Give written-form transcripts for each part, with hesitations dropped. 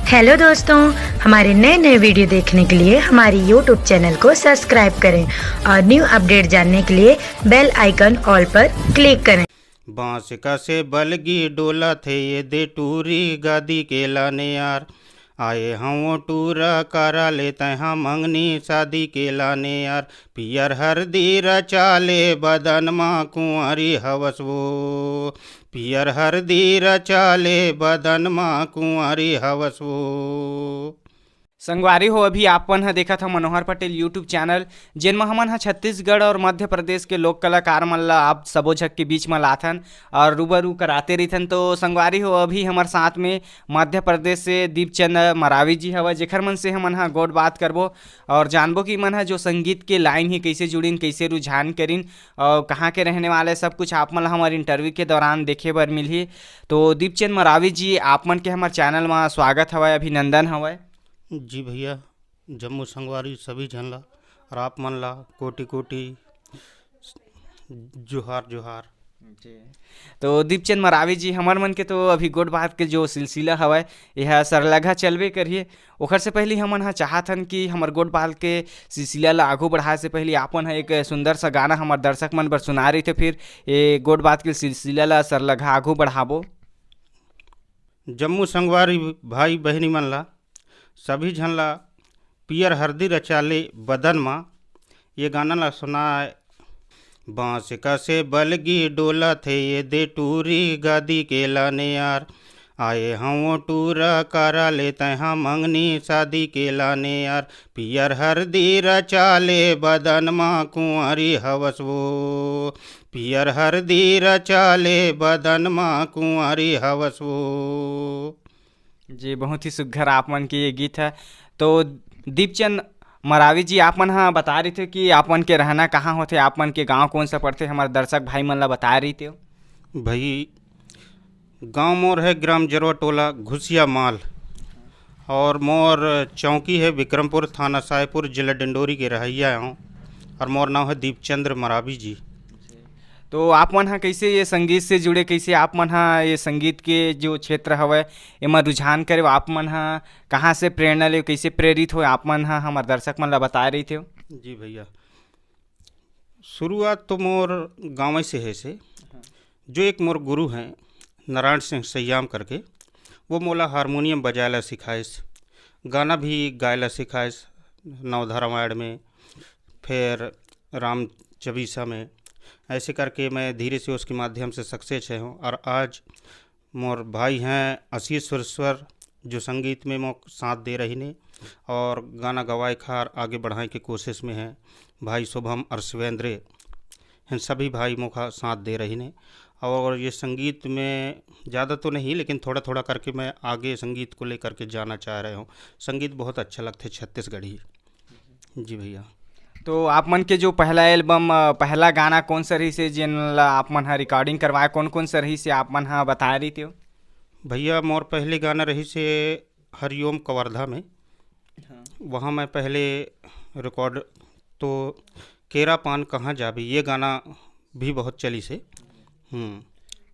Hello दोस्तों, हमारे नए नए वीडियो देखने के लिए हमारी यूट्यूब चैनल को सब्सक्राइब करें और न्यू अपडेट जानने के लिए बेल आइकन ऑल पर क्लिक करें। बांस का से बलगी डोला थे ये दे टूरी गादी के लाने यार आए हम टूरा करा लेते हैं मंगनी शादी के लाने यार पियर हरदी रचाले बदन माँ कुंवारी हवस वो पियर हरदी रचाले बदन माँ कुंवारी हवस वो। संगवारी हो अभी आपन ह देखत ह मनोहर पटेल यूट्यूब चैनल जेन म हमन ह छत्तीसगढ़ और मध्य प्रदेश के लोक कलाकार मन ला आप सबो झक के बीच में लाथन और रूबरू कराते रहिथन। तो संगवारी हो अभी हमार साथ में मध्य प्रदेश से दीपचंद मरावी जी हवा जेखर मन से हमन ह गोड बात करबो और जानबो कि मन ह जो संगीत के लाइन ही कैसे जुड़िन, कैसे रुझान करिन और कहाँ के रहने वाले सब कुछ आप मन हमारे इंटरव्यू के दौरान देखे बर मिलही। तो दीपचंद मरावी जी आप मन के हमार चैनल में स्वागत हवय, अभिनंदन हवय। जी भैया, जम्मू संगवारी सभी झन ला और आप मन ला कोटि कोटि जोहार जोहार। तो दीपचंद मरावी जी हमर मन के तो अभी गोड बात के जो सिलसिला हवय यह सरलगा चलबे करिए। ओखर से पहले हमन ह चाहथन कि हमर गोड बात के सिलसिला ला आगू बढ़ाए से पहले आपन ह एक सुंदर सा गाना हमर दर्शक मन बर सुना रही थे, फिर ये गोड बात के सिलसिला ला सरलगा आगू बढ़ाबो। जम्मू संगवारी भाई बहनी मन ला सभी झन ला पियर हरदी रचाले बदन माँ ये गाना ला सुनाए। बांस का से बलगी डोला थे ये दे टूरी गादी के लाने यार आए हम टूरा करा लेते हैं मंगनी शादी के लाने यार पियर हरदी रचाले बदन माँ कुंवारी हवस वो पियर हरदी रचाले बदन माँ कुंवारी हवस वो। जी बहुत ही सुघ्घर आप मन के ये गीत है। तो दीपचंद मरावी जी आप मन हाँ बता रहे थे कि आप मन के रहना कहाँ होते, आप मन के गांव कौन सा पड़ते, हमारे दर्शक भाई मन ला बता रही थे। भाई गांव मोर है ग्राम जरवा टोला घुसिया माल और मोर चौकी है विक्रमपुर, थाना सायपुर, जिला डिंडोरी के रहैया हूँ और मोर नाम है दीपचंद्र मरावी जी। तो आप मन हाँ कैसे ये संगीत से जुड़े, कैसे आप मन हाँ ये संगीत के जो क्षेत्र हवय एमा रुझान करे, आप मन हाँ कहाँ से प्रेरणा ले, कैसे प्रेरित हो आप मन हाँ हमारे दर्शक मन ला बता रही थे। जी भैया, शुरुआत तो मोर गाँव से है से जो एक मोर गुरु हैं नारायण सिंह सयाम करके, वो मोला हारमोनियम बजायला सिखाइस, गाना भी गायला सिखाइस नवधा रामायण में, फिर राम चबीसा में, ऐसे करके मैं धीरे से उसके माध्यम से सक्सेस है हूँ। और आज मोर भाई हैं आशीष सुरेश्वर जो संगीत में मो साथ दे रही ने और गाना गवाए खार आगे बढ़ाने की कोशिश में हैं। भाई शुभम और शिवेंद्र इन सभी भाई मोखा साथ दे रही ने और ये संगीत में ज़्यादा तो नहीं लेकिन थोड़ा थोड़ा करके मैं आगे संगीत को लेकर के जाना चाह रहा हूँ। संगीत बहुत अच्छा लगता है छत्तीसगढ़ी। जी भैया, तो आप मन के जो पहला एल्बम पहला गाना कौन सा रही से जिन ला आप मन हा रिकॉर्डिंग करवाए, कौन कौन सा रही से आप मन हा बता रही थे। भैया मोर पहले गाना रही से हरिओम कवर्धा में, वहाँ मैं पहले रिकॉर्ड तो केरा पान कहाँ जाबी ये गाना भी बहुत चली से।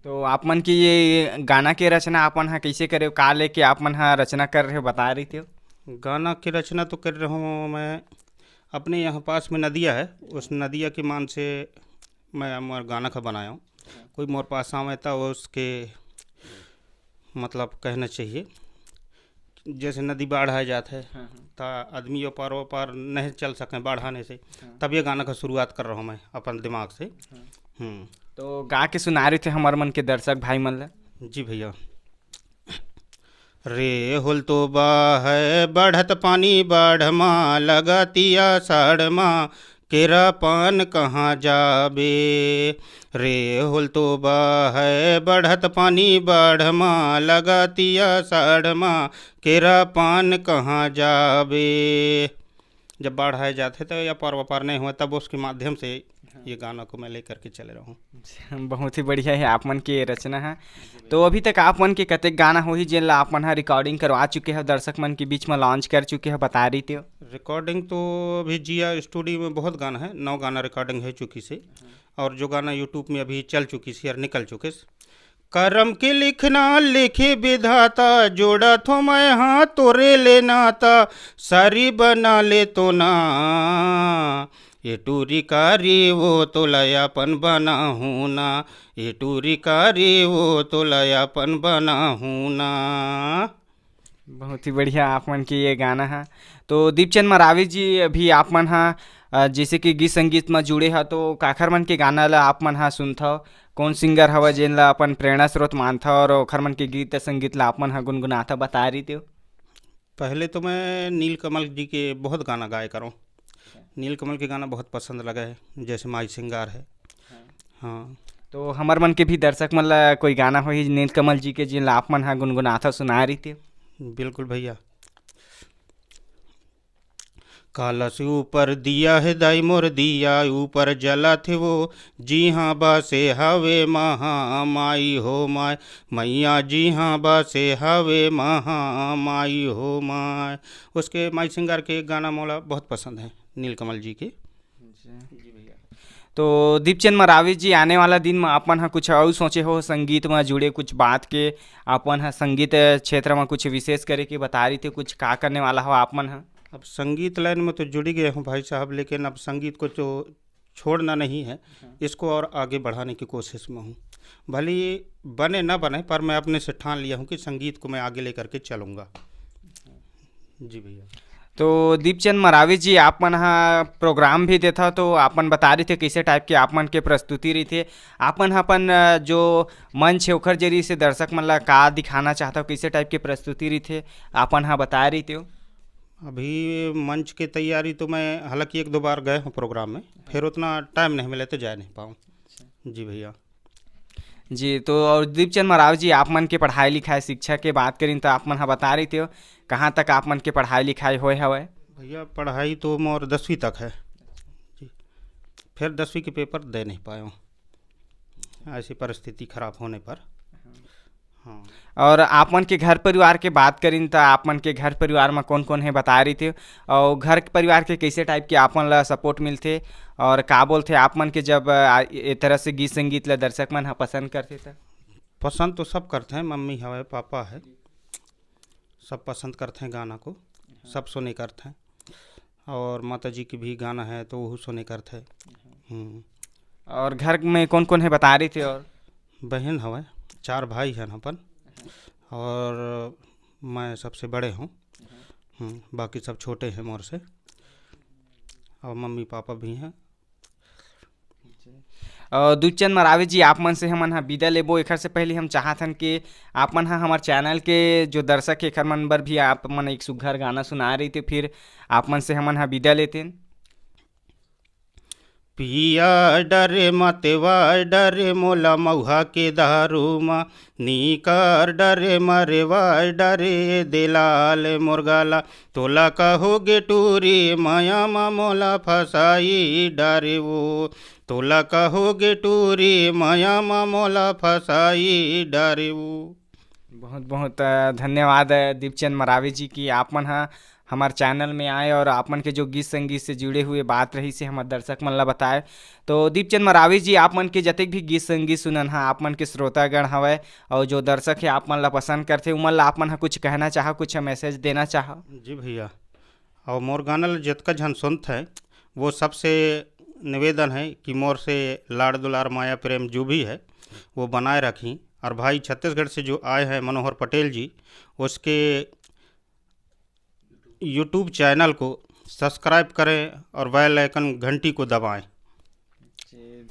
तो आप मन की ये गाना के रचना आप मन हा कैसे करे, का लेके आप मन हा रचना कर रहे हो बता रही थे। गाना की रचना तो कर रहा हूँ मैं अपने यहाँ पास में नदिया है, उस नदिया के मान से मैं मोर गाना का बनाया हूँ। कोई मोर पास आवे था उसके मतलब कहना चाहिए जैसे नदी बाढ़ आ जाता है तो आदमी पार वो पार नहीं चल सकें बाढ़ आने से, तब ये गाना का शुरुआत कर रहा हूँ मैं अपन दिमाग से। तो गा के सुना रहे थे हमारे मन के दर्शक भाई मन ला। जी भैया, रे होल तो बा है बढ़त पानी बाढ़ माँ लगातिया साढ़ माँ केरा पान कहाँ जाबे। रे होल तो बा है बढ़त पानी बाढ़ माँ लगातिया साढ़ माँ केरा पान कहाँ जाबे। जब बाढ़ आ जाते तो या पार वपार नहीं हुआ तब उसके माध्यम से ये गाना को मैं लेकर के चले रहा हूँ। बहुत ही बढ़िया है आप मन के रचना है। तो अभी तक आप मन के कतेक गाना हो ही जिन ला आप मन हा रिकॉर्डिंग करवा चुके हैं, दर्शक मन के बीच में लॉन्च कर चुके हैं बता रही थे। रिकॉर्डिंग तो अभी जिया स्टूडियो में बहुत गाना है, 9 गाना रिकॉर्डिंग है चुकी से और जो गाना यूट्यूब में अभी चल चुकी से और निकल चुके से करम के लिखना लिखे विधाता, जोड़ा थो मैं हाँ तोरे ले नाता, सारी बना ले तो ना, ये टूरी कारी वो तो लयापन बना हूँ ना, ये टूरी कारी वो तो लयापन बना हूँ ना। बहुत ही बढ़िया आप मन के ये गाना है। तो दीपचंद मरावी जी अभी आप मन हा जैसे कि गीत संगीत में जुड़े हा, तो काखर मन के गाना ला आप मन हा सुनथा, कौन सिंगर हवा जेन ला अपन प्रेरणा स्रोत मानथा और ओखर मन के गीत संगीत ला आप मन हा गुनगुनाथा बता रही थे। पहले तो मैं नीलकमल जी के बहुत गाना गाए करूँ, नीलकमल के गाना बहुत पसंद लगा है, जैसे माई सिंगार है। हाँ, तो हमर मन के भी दर्शक मन ला कोई गाना हो ही नीलकमल जी के जिन ला आप मन हा गुनगुनाथा सुना रही थे। बिल्कुल भैया। काला से ऊपर दिया है दाई मोर दिया, ऊपर जला थे वो, जी हाँ बासे हवे महा माई हो माय, मैया जी हाँ बासे हवे महा माई हो माय। उसके माई सिंगार के गाना मोला बहुत पसंद है, नीलकमल जी के। तो दीपचंद मरावी जी आने वाला दिन में अपन हा कुछ और सोचे हो संगीत में जुड़े कुछ बात के, अपन हा संगीत क्षेत्र में कुछ विशेष करे के बता रही थे, कुछ का करने वाला हो आप मन हा? अब संगीत लाइन में तो जुड़ गए हूँ भाई साहब, लेकिन अब संगीत को तो छोड़ना नहीं है, इसको और आगे बढ़ाने की कोशिश में हूँ। भले ही बने ना बने, पर मैं अपने से ठान लिया हूँ कि संगीत को मैं आगे लेकर के चलूँगा। जी भैया। तो दीपचंद मरावी जी आप मन हा प्रोग्राम भी देता, तो आपन बता रहे थे कैसे टाइप के आप मन के प्रस्तुति रही थे, आपन अपन जो मंच है ओखर जरिए से दर्शक मन ला का दिखाना चाहता हो, कैसे टाइप के प्रस्तुति रही थे आपन हा बता रही थे। अभी मंच की तैयारी तो मैं हालांकि एक दो बार गए हूँ प्रोग्राम में, फिर उतना टाइम नहीं मिले तो जा नहीं पाऊँ। जी भैया। जी, तो और दीपचंद मरावी जी आप मन के पढ़ाई लिखाई शिक्षा के बात करें तो आप मन हा बता रही थे कहाँ तक आप मन के पढ़ाई लिखाई होए हवे? भैया पढ़ाई तो मोर 10वीं तक है जी, फिर 10वीं के पेपर दे नहीं पाया हूँ, ऐसी परिस्थिति खराब होने पर। हाँ। और आप मन के घर परिवार के बात करें तो आप मन के घर परिवार में कौन कौन है बता रही थे, और घर परिवार के कैसे टाइप के आप मन ला सपोर्ट मिलते, और का बोलते आप मन के जब ए तरह से गीत संगीत ला दर्शक मन हा पसंद करते थे? पसंद तो सब करते हैं, मम्मी है पापा है, सब पसंद करते हैं गाना को, सब सुने करते हैं, और माता जी की भी गाना है तो वो सुने करते हैं। और घर में कौन कौन है बता रही थे? और बहन है, 4 भाई हैं अपन, और मैं सबसे बड़े हूँ। बाकी सब छोटे हैं मोर से, और मम्मी पापा भी हैं। दीपचंद मरावी जी आप मन से हमन हा विदा लेबो, एखर से पहले हम चाहथन कि आप मन हा हमार चैनल के जो दर्शक है एखर मन बर भी आप मन एक सुघर गाना सुना रही थे, फिर आप मन से हमन हा विदा लेते। पिया डरे मतवा डरे मोला मऊहा के दारू मा, नीकर डरे मरेवा डरे दिलाल मुर्गाला, तोला कहोगे टूरी माया मा मोला फसाई डरे वो, तोला कहोगे टूरी माया मा मोला फसाई डरे वो। बहुत बहुत धन्यवाद दीपचंद मरावी जी की आप मन हा हमारे चैनल में आए और आप मन के जो गीत संगीत से जुड़े हुए बात रही से हमारे दर्शक मन ला बताए। तो दीपचंद मरावी जी आप मन के जतक भी गीत संगीत सुनन हा आप मन के श्रोतागण हवय, और जो दर्शक है आप मन ला पसंद करते उमन ला आप मन हा कुछ कहना चाह, कुछ मैसेज देना चाह? जी भैया, और मोर गाना ला जितका झन सुनत है वो सबसे निवेदन है कि मोर से लाड़ दुलार माया प्रेम जो भी है वो बनाए रखें, और भाई छत्तीसगढ़ से जो आए हैं मनोहर पटेल जी, उसके यूट्यूब चैनल को सब्सक्राइब करें और बेल आइकन घंटी को दबाएं।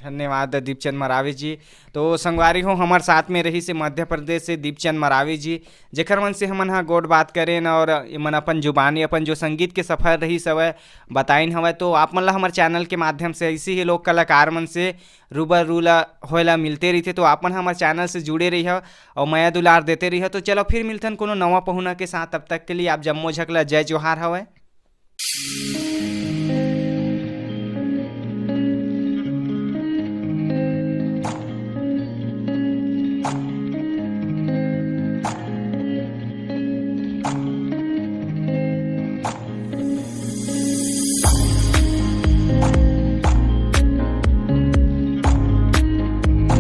धन्यवाद दीपचंद मरावी जी। तो संगवारी हो हमारे साथ में रही से मध्य प्रदेश से दीपचंद मरावी जी, जेकर मन से हमन हा गोड बात करें और मन अपन जुबानी अपन जो संगीत के सफ़र रही सवय बताइन हवय। तो आप मन ला हमारे चैनल के माध्यम से ऐसे ही लोक कलाकार मन से रूबरू ला होएला मिलते रही थे। तो आप मन हमारे चैनल से जुड़े रही हो और माया दुलार देते रही हो। तो चलो फिर मिलथन कोनो नवा पहुना के साथ, तब तक के लिए आप जम्मो झकला जय जोहार हवय।